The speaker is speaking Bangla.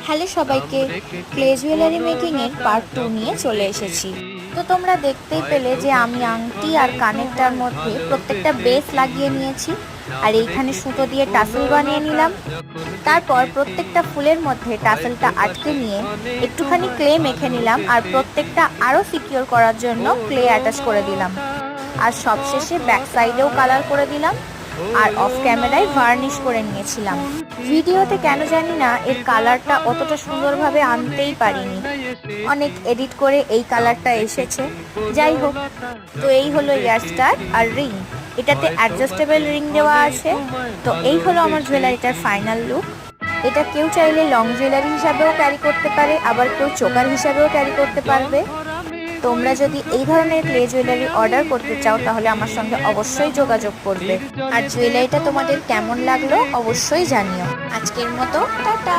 হ্যালো সবাইকে, ক্লে জুয়েলারি মেকিং এর পার্ট 2 নিয়ে চলে এসেছি। তো তোমরা দেখতেই পেলে যে আমি আংটি আর কানেরটার মধ্যে প্রত্যেকটা বেস লাগিয়ে নিয়েছি, আর এইখানে সুতো দিয়ে টাসেল বানিয়ে নিলাম। তারপর প্রত্যেকটা ফুলের মধ্যে টাসেলটা আটকে নিয়ে একটুখানি ক্লে মেখে নিলাম, আর প্রত্যেকটা আরো সিকিউর করার জন্য ক্লে অ্যাটাচ করে দিলাম। আর সবশেষে ব্যাক সাইডেও কালার করে দিলাম, আর অফ ক্যামেরায় ভার্নিশ করে নিয়েছিলাম। ভিডিওতে কেন জানি না এর কালারটা অতটা সুন্দরভাবে আনতেই পারিনি, অনেক এডিট করে এই কালারটা এসেছে। যাই হোক, তো এই হলো ইয়ারস্টার আর রিং, এটাতে অ্যাডজাস্টেবল রিং দেওয়া আছে। তো এই হলো আমার জুয়েলারিটার ফাইনাল লুক। এটা কেউ চাইলে লং জুয়েলারি হিসাবেও ক্যারি করতে পারে, আবার কেউ চোকার হিসাবেও ক্যারি করতে পারবে। তোমরা যদি এই ধরনের ক্লে জুয়েলারি অর্ডার করতে চাও তাহলে আমার সঙ্গে অবশ্যই যোগাযোগ করবে। আর জুয়েলারিটা তোমাদের কেমন লাগলো অবশ্যই জানিও। আজকের মতো টাটা।